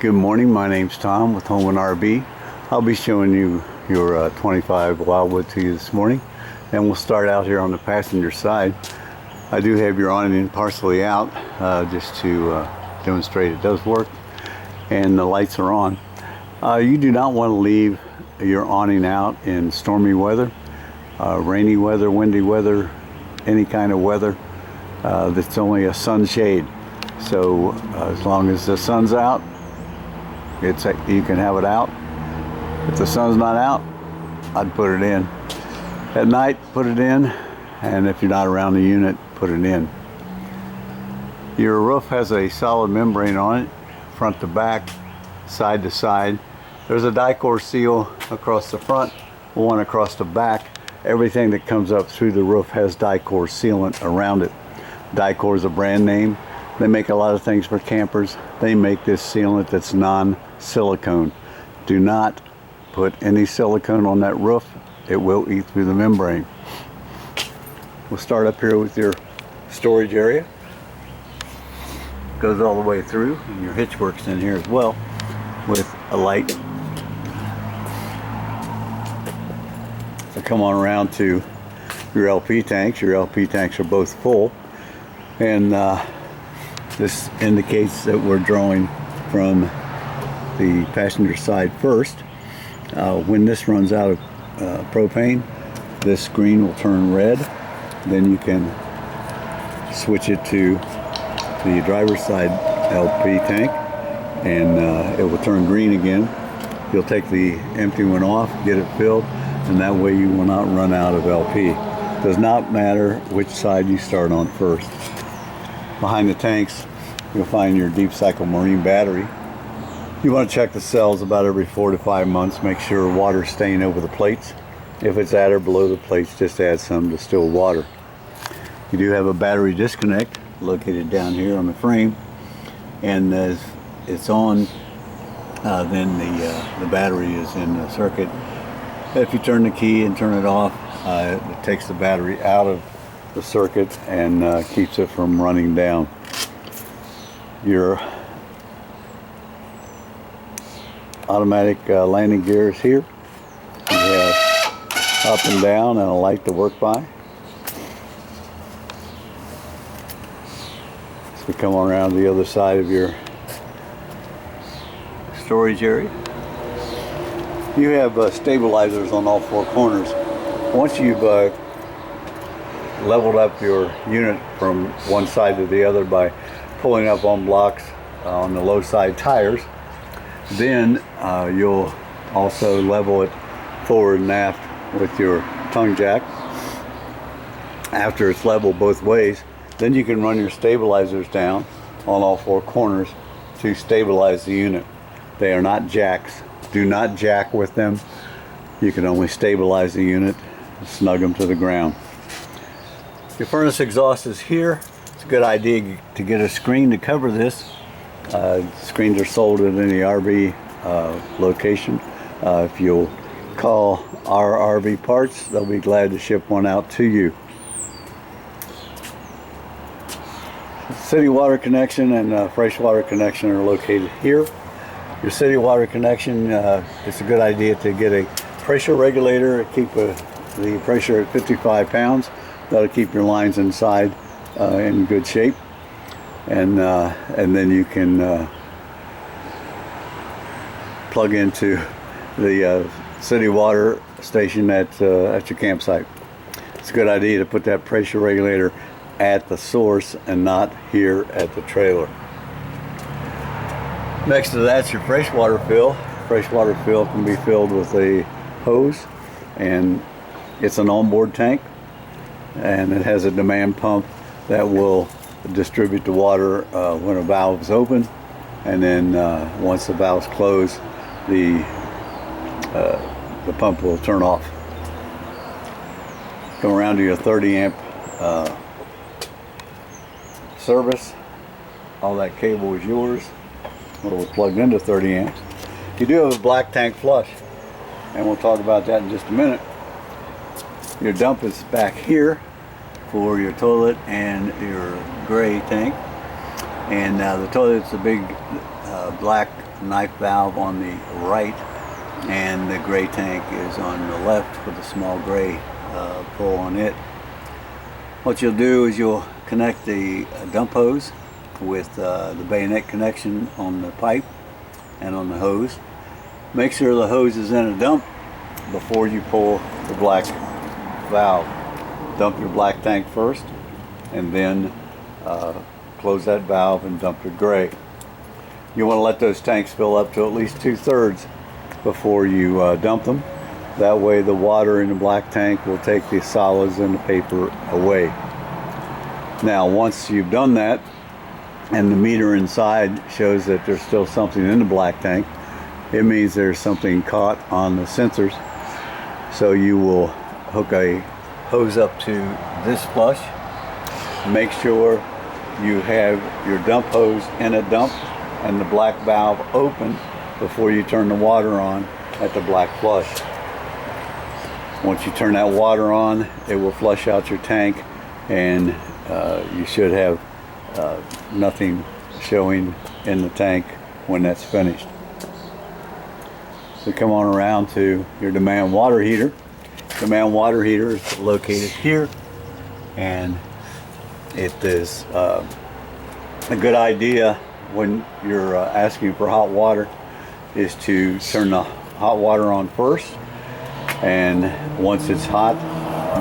Good morning, my name's Tom with HolmanRV. I'll be showing you your 25 Wildwood to you this morning, and we'll start out here on the passenger side. I do have your awning partially out just to demonstrate it does work, and the lights are on. You do not want to leave your awning out in stormy weather, rainy weather, windy weather, any kind of weather that's only a sunshade. So as long as the sun's out, you can have it out. If the sun's not out, I'd put it in. At night, put it in, and if you're not around the unit, put it in. Your roof has a solid membrane on it, front to back, side to side. There's a Dicor seal across the front, one across the back. Everything that comes up through the roof has Dicor sealant around it. Dicor is a brand name. They make a lot of things for campers. They make this sealant that's non-silicone. Do not put any silicone on that roof. It will eat through the membrane. We'll start up here with your storage area. Goes all the way through, and your hitch works in here as well with a light. So come on around to your LP tanks. Your LP tanks are both full, and this indicates that we're drawing from the passenger side first. When this runs out of propane, this screen will turn red. Then you can switch it to the driver's side LP tank, and it will turn green again. You'll take the empty one off, get it filled, and that way you will not run out of LP. Does not matter which side you start on first. Behind the tanks, you'll find your deep cycle marine battery. You want to check the cells about every 4 to 5 months. Make sure water's staying over the plates. If it's at or below the plates, just add some distilled water. You do have a battery disconnect located down here on the frame, and as it's on, then the battery is in the circuit. If you turn the key and turn it off, it takes the battery out of the circuit and keeps it from running down. Your automatic landing gear is here. You have up and down and a light to work by. So we come on around the other side of your storage area. You have stabilizers on all 4 corners. Once you've leveled up your unit from one side to the other by pulling up on blocks on the low side tires, then you'll also level it forward and aft with your tongue jack. After it's leveled both ways, then you can run your stabilizers down on all 4 corners to stabilize the unit. They are not jacks. Do not jack with them. You can only stabilize the unit, snug them to the ground. Your furnace exhaust is here. It's a good idea to get a screen to cover this. Screens are sold at any RV location. If you'll call our RV parts, they'll be glad to ship one out to you. City water connection and freshwater connection are located here. Your city water connection, it's a good idea to get a pressure regulator, keep the pressure at 55 pounds. That'll keep your lines inside in good shape, and then you can plug into the city water station at your campsite. It's a good idea to put that pressure regulator at the source and not here at the trailer. Next to that's your freshwater fill. Freshwater fill can be filled with a hose, and it's an onboard tank, and it has a demand pump that will distribute the water when a valve is open, and then once the valve's closed, the pump will turn off. Go around to your 30 amp service. All that cable is yours. It was plugged into 30 amps. You do have a black tank flush, and we'll talk about that in just a minute. Your dump is back here for your toilet and your gray tank, and the toilet's a big black jackknife valve on the right, and the gray tank is on the left with a small gray pull on it. What you'll do is you'll connect the dump hose with the bayonet connection on the pipe and on the hose. Make sure the hose is in a dump before you pull the black valve. Dump your black tank first, and then close that valve and dump your gray. You want to let those tanks fill up to at least 2/3 before you dump them. That way the water in the black tank will take the solids and the paper away. Now once you've done that and the meter inside shows that there's still something in the black tank, it means there's something caught on the sensors. So you will hook a hose up to this flush. Make sure you have your dump hose in a dump and the black valve open before you turn the water on at the black flush. Once you turn that water on, it will flush out your tank, and you should have nothing showing in the tank when that's finished. So come on around to your demand water heater. Demand water heater is located here, and it is a good idea when you're asking for hot water is to turn the hot water on first, and once it's hot,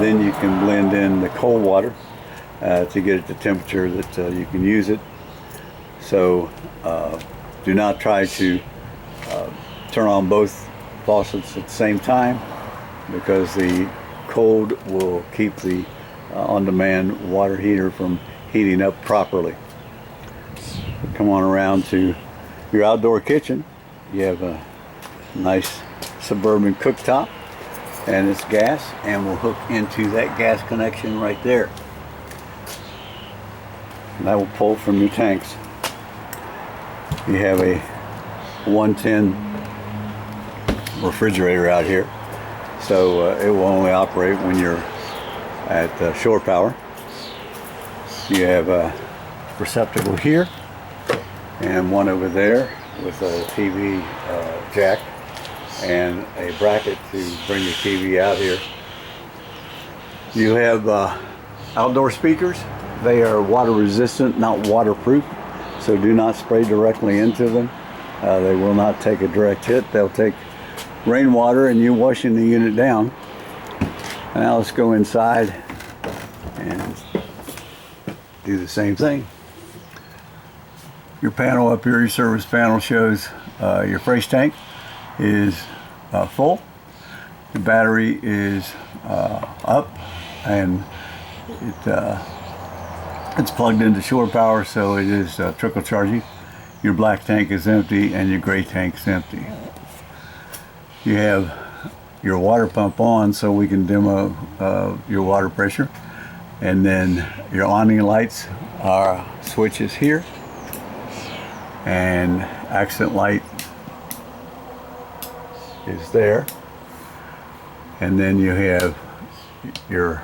then you can blend in the cold water to get it the temperature that you can use it. So do not try to turn on both faucets at the same time, because the cold will keep the on-demand water heater from heating up properly. Come on around to your outdoor kitchen. You have a nice suburban cooktop, and it's gas, and we'll hook into that gas connection right there. And that will pull from your tanks. You have a 110 refrigerator out here, so it will only operate when you're at shore power. You have a receptacle here and one over there with a TV jack and a bracket to bring your TV out here. You have outdoor speakers. They are water resistant, not waterproof, so do not spray directly into them. They will not take a direct hit. They'll take rainwater and you washing the unit down. Now let's go inside and do the same thing. Your panel up here, your service panel, shows your fresh tank is full. The battery is up, and it's plugged into shore power, so it is trickle charging. Your black tank is empty and your gray tank is empty. You have your water pump on, so we can demo your water pressure. And then your awning lights are switches here, and accent light is there. And then you have your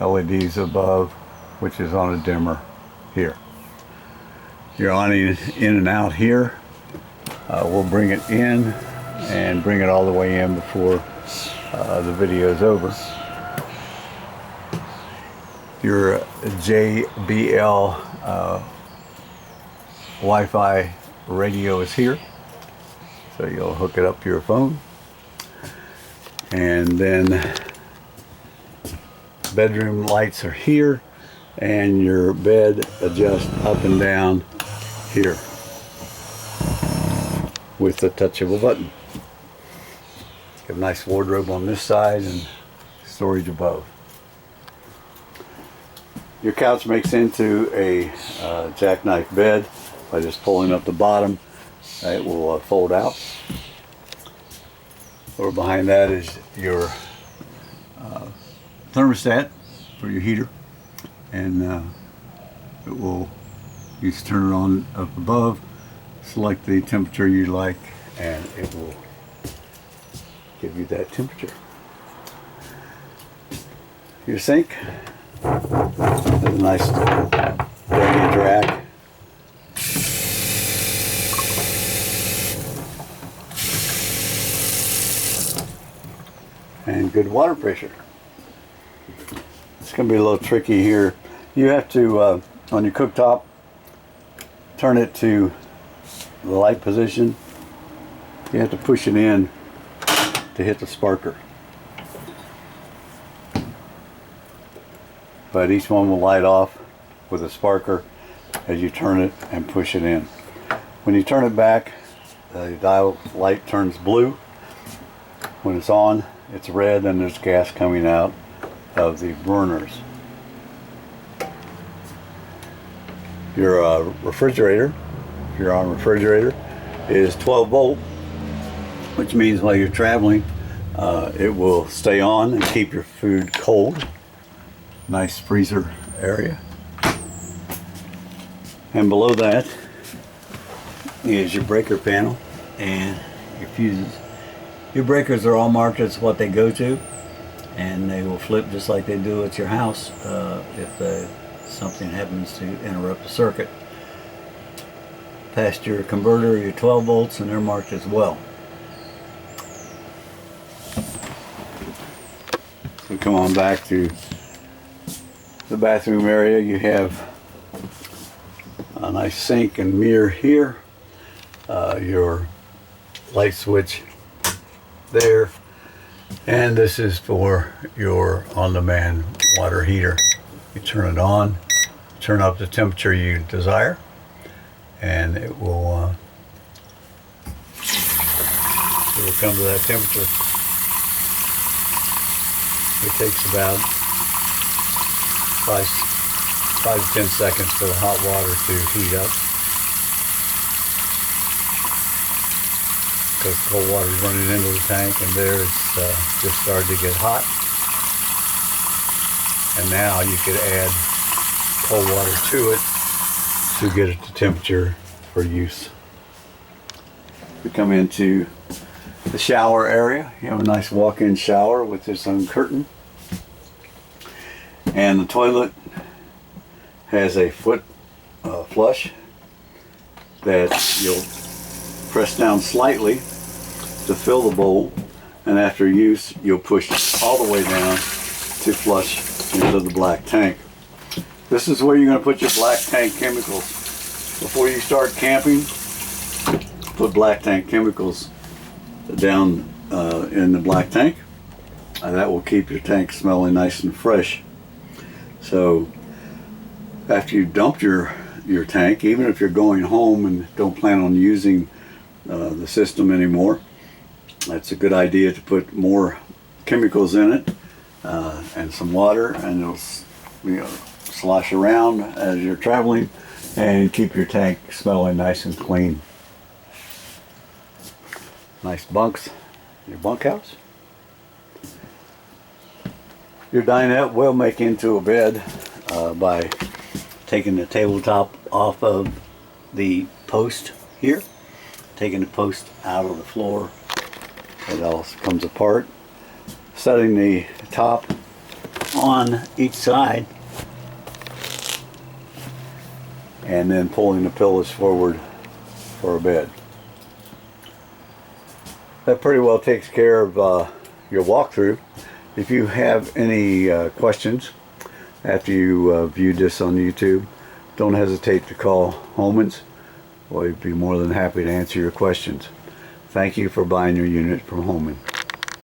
LEDs above, which is on a dimmer here. Your awning in and out here. We'll bring it in and bring it all the way in before the video is over. Your JBL Wi-Fi radio is here, so you'll hook it up to your phone. And then bedroom lights are here, and your bed adjusts up and down here with the touch of a button. You have a nice wardrobe on this side and storage above. Your couch makes into a jackknife bed by just pulling up the bottom. It will fold out. Or behind that is your thermostat for your heater, and it will, you just turn it on up above, select the temperature you like, and it will give you that temperature. Your sink, there's a nice drainage rack. and good water pressure. It's going to be a little tricky here. You have to, on your cooktop, turn it to the light position. You have to push it in to hit the sparker. But each one will light off with a sparker as you turn it and push it in. When you turn it back, the dial light turns blue. When it's on, it's red, and there's gas coming out of the burners. Your refrigerator, if you're on refrigerator, is 12 volt, which means while you're traveling, it will stay on and keep your food cold. Nice freezer area. And below that is your breaker panel and your fuses. Your breakers are all marked as what they go to, and they will flip just like they do at your house if something happens to interrupt the circuit. Past your converter, your 12 volts, and they're marked as well. So come on back to the bathroom area. You have a nice sink and mirror here. Your light switch there, and this is for your on-demand water heater. You turn it on, turn up the temperature you desire, and it will come to that temperature. It takes about 5 to 10 seconds for the hot water to heat up, because cold water is running into the tank, and there it's just started to get hot. And now you could add cold water to it to get it to temperature for use. We come into the shower area. You have a nice walk-in shower with its own curtain. And the toilet has a foot flush that you'll press down slightly to fill the bowl, and after use you'll push all the way down to flush into the black tank. This is where you're going to put your black tank chemicals. Before you start camping, put black tank chemicals down in the black tank, and that will keep your tank smelling nice and fresh. So after you dump your tank, even if you're going home and don't plan on using the system anymore, it's a good idea to put more chemicals in it and some water, and it'll slosh around as you're traveling and keep your tank smelling nice and clean. Nice bunks in your bunkhouse. Your dinette will make into a bed by taking the tabletop off of the post here, taking the post out of the floor. It all comes apart. Setting the top on each side, and then pulling the pillows forward for a bed. That pretty well takes care of your walkthrough. If you have any questions after you viewed this on YouTube, don't hesitate to call Holman's. We'd be more than happy to answer your questions. Thank you for buying your unit from Holman.